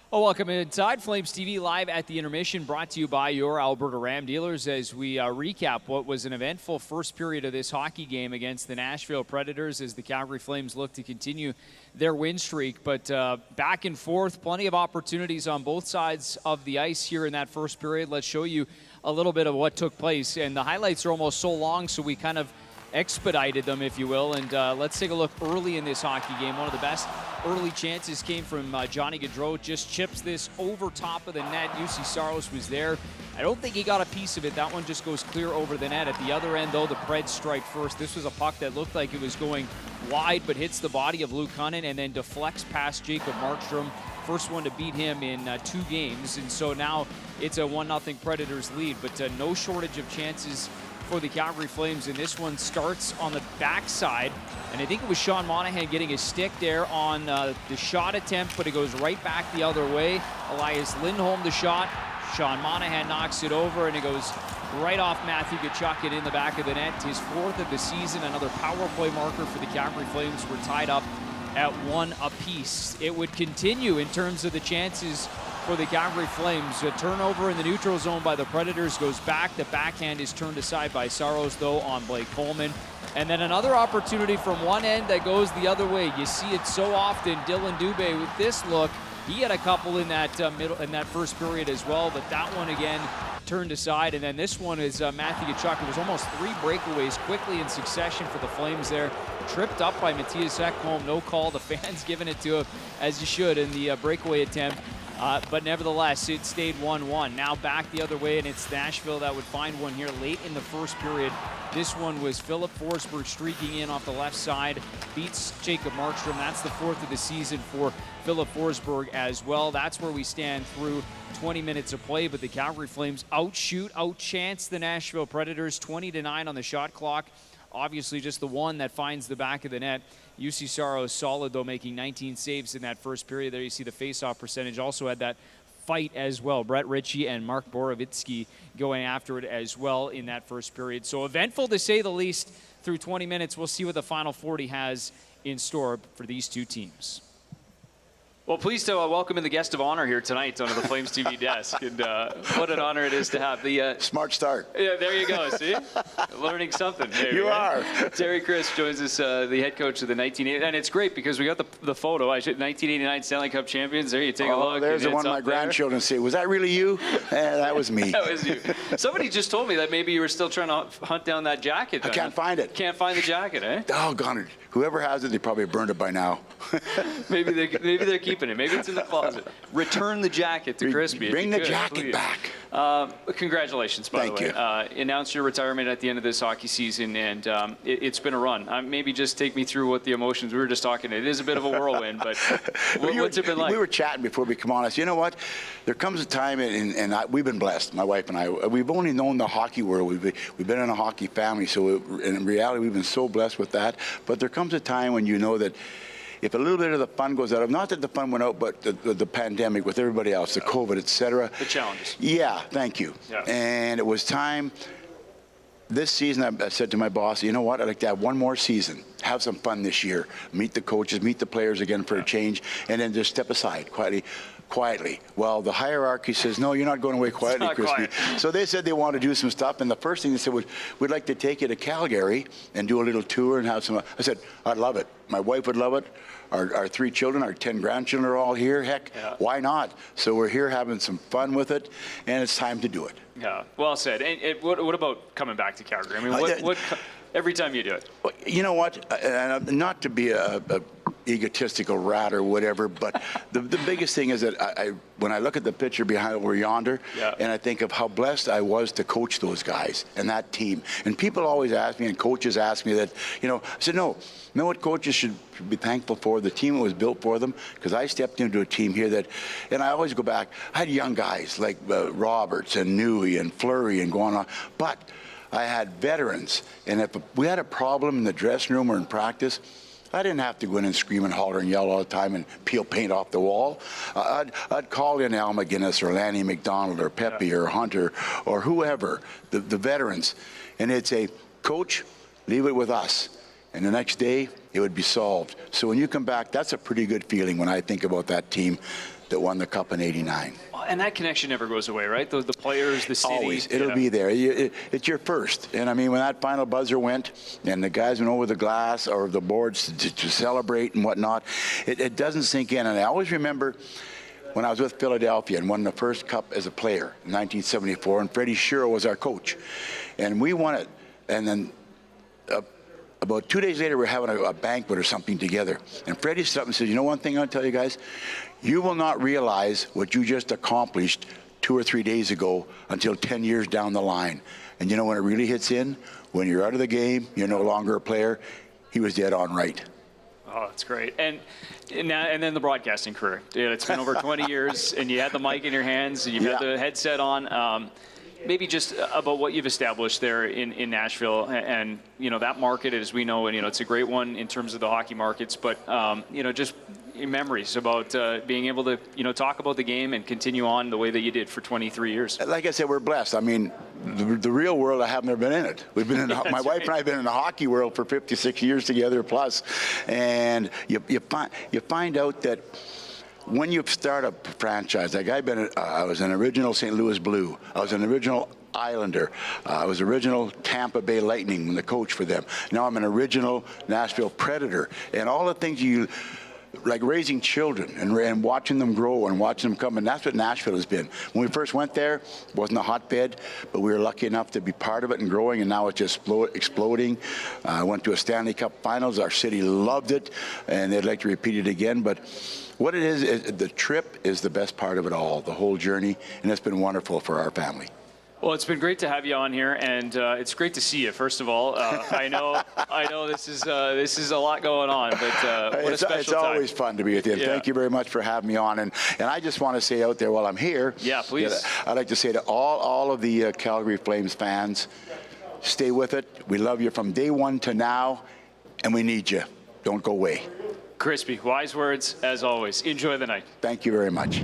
Well, welcome inside Flames TV live at the Intermission, brought to you by your Alberta Ram dealers as we recap what was an eventful first period of this hockey game against the Nashville Predators as the Calgary Flames look to continue their win streak. But back and forth, plenty of opportunities on both sides of the ice here in that first period. Let's show you a little bit of what took place. And the highlights are almost so long, so we kind of expedited them, if you will. And let's take a look early in this hockey game. One of the best early chances came from Johnny Gaudreau. Just chips this over top of the net. UC Saros was there. I don't think he got a piece of it. That one just goes clear over the net. At the other end, though, the Preds strike first. This was a puck that looked like it was going wide, but hits the body of Luke Cunnin and then deflects past Jacob Markstrom. First one to beat him in 2 games. And so now it's a 1-0 Predators lead, but no shortage of chances for the Calgary Flames, and this one starts on the backside, and I think it was Sean Monahan getting his stick there on the shot attempt, but it goes right back the other way. Elias Lindholm the shot. Sean Monahan knocks it over, and it goes right off Matthew Tkachuk and in the back of the net. His 4th of the season, another power play marker for the Calgary Flames. We're tied up at 1 apiece. It would continue in terms of the chances for the Calgary Flames. A turnover in the neutral zone by the Predators goes back. The backhand is turned aside by Saros, though, on Blake Coleman. And then another opportunity from one end that goes the other way. You see it so often. Dylan Dubé with this look. He had a couple in that first period as well, but that one again turned aside. And then this one is Matthew Tkachuk. It was almost 3 breakaways quickly in succession for the Flames there. Tripped up by Matthias Ekholm. No call. The fans giving it to him, as you should, in the breakaway attempt. But nevertheless, it stayed 1-1. Now back the other way, and it's Nashville that would find one here late in the first period. This one was Philip Forsberg streaking in off the left side, beats Jacob Markstrom. That's the 4th of the season for Philip Forsberg as well. That's where we stand through 20 minutes of play, but the Calgary Flames outchance the Nashville Predators, 20-9 on the shot clock. Obviously just the one that finds the back of the net. UC Saros solid, though, making 19 saves in that first period. There you see the face-off percentage. Also had that fight as well. Brett Ritchie and Mark Borovitsky going after it as well in that first period. So eventful, to say the least, through 20 minutes. We'll see what the final 40 has in store for these two teams. Well, pleased to welcome in the guest of honor here tonight under the Flames TV desk. And what an honor it is to have the... Smart start. Yeah, there you go, see? Learning something. Maybe, you are. Terry Chris joins us, the head coach of the 1980... And it's great because we got the photo. 1989 Stanley Cup champions. There you take a look. There's the one my grandchildren say, was that really you? That was me. That was you. Somebody just told me that maybe you were still trying to hunt down that jacket. I can't find it. Can't find the jacket, eh? Doggone it. Whoever has it, they probably burned it by now. maybe they're keeping it. Maybe it's in the closet. Return the jacket to Crispy. Bring the jacket back. Congratulations, by the way. Thank you. Announced your retirement at the end of this hockey season, and it's been a run. Maybe just take me through what the emotions. We were just talking. It is a bit of a whirlend, but what's it been like? We were chatting before we come on. I said, you know what? There comes a time, and we've been blessed, my wife and I. We've only known the hockey world. We've been in a hockey family, so in reality, we've been so blessed with that. But there comes a time when you know that if a little bit of the fun goes out, not that the fun went out, but the pandemic with everybody else, the COVID, et cetera. The challenges. Yeah, thank you. Yeah. And it was time. This season, I said to my boss, you know what, I'd like to have one more season, have some fun this year, meet the coaches, meet the players again for a change, and then just step aside quietly. Well, the hierarchy says, no, you're not going away quietly, Crispy. So they said they want to do some stuff, and the first thing they said was, we'd like to take you to Calgary and do a little tour and have some. I said, I'd love it. My wife would love it. Our 3 children, our 10 grandchildren are all here. Heck, why not? So we're here having some fun with it, and it's time to do it. Yeah, well said. And what about coming back to Calgary? I mean, what every time you do it? You know what? Not to be a egotistical rat or whatever, but the biggest thing is that when I look at the picture behind over yonder, and I think of how blessed I was to coach those guys and that team. And people always ask me, and coaches ask me that, you know, I said, no, you know what coaches should be thankful for? The team that was built for them, because I stepped into a team here that, and I always go back, I had young guys like Roberts and Newey and Fleury and going on, but I had veterans, and if we had a problem in the dressing room or in practice, I didn't have to go in and scream and holler and yell all the time and peel paint off the wall. I'd call in Al McGinnis or Lanny McDonald or Pepe or Hunter or whoever, the veterans, and they'd say, Coach, leave it with us. And the next day, it would be solved. So when you come back, that's a pretty good feeling when I think about that team. that won the Cup in '89. And that connection never goes away, right? The players, the city. Always. It'll be there. It's your first. And I mean, when that final buzzer went and the guys went over the glass or the boards to celebrate and whatnot, it doesn't sink in. And I always remember when I was with Philadelphia and won the first Cup as a player in 1974, and Freddie Shero was our coach. And we won it. And then about 2 days later, we're having a banquet or something together. And Freddie stood up and said, you know one thing I'll tell you guys? You will not realize what you just accomplished 2 or 3 days ago until 10 years down the line. And you know when it really hits in? When you're out of the game, you're no longer a player. He was dead on right. Oh, that's great. And then the broadcasting career. It's been over 20 years, and you had the mic in your hands, and you've had the headset on. Maybe just about what you've established there in Nashville and that market, as we know, and it's a great one in terms of the hockey markets, but just memories about being able to talk about the game and continue on the way that you did for 23 years. Like I said, we're blessed. I mean, the real world, I have never been in it. We've been in my wife and I have been in the hockey world for 56 years together plus, and you find out that when you start a franchise, like I was an original St. Louis Blue. I was an original Islander. I was original Tampa Bay Lightning, the coach for them. Now I'm an original Nashville Predator. And all the things like raising children and watching them grow and watching them come, and that's what Nashville has been. When we first went there, it wasn't a hotbed, but we were lucky enough to be part of it and growing, and now it's just exploding. I went to a Stanley Cup Finals. Our city loved it, and they'd like to repeat it again. But what it is the trip is the best part of it all, the whole journey, and it's been wonderful for our family. Well, it's been great to have you on here, and it's great to see you. First of all, I know this is a lot going on, but what a special it's time. Always fun to be with you. And thank you very much for having me on. And I just want to say out there while I'm here, please. I'd like to say to all of the Calgary Flames fans, stay with it. We love you from day one to now, and we need you. Don't go away. Crispy, wise words as always. Enjoy the night. Thank you very much.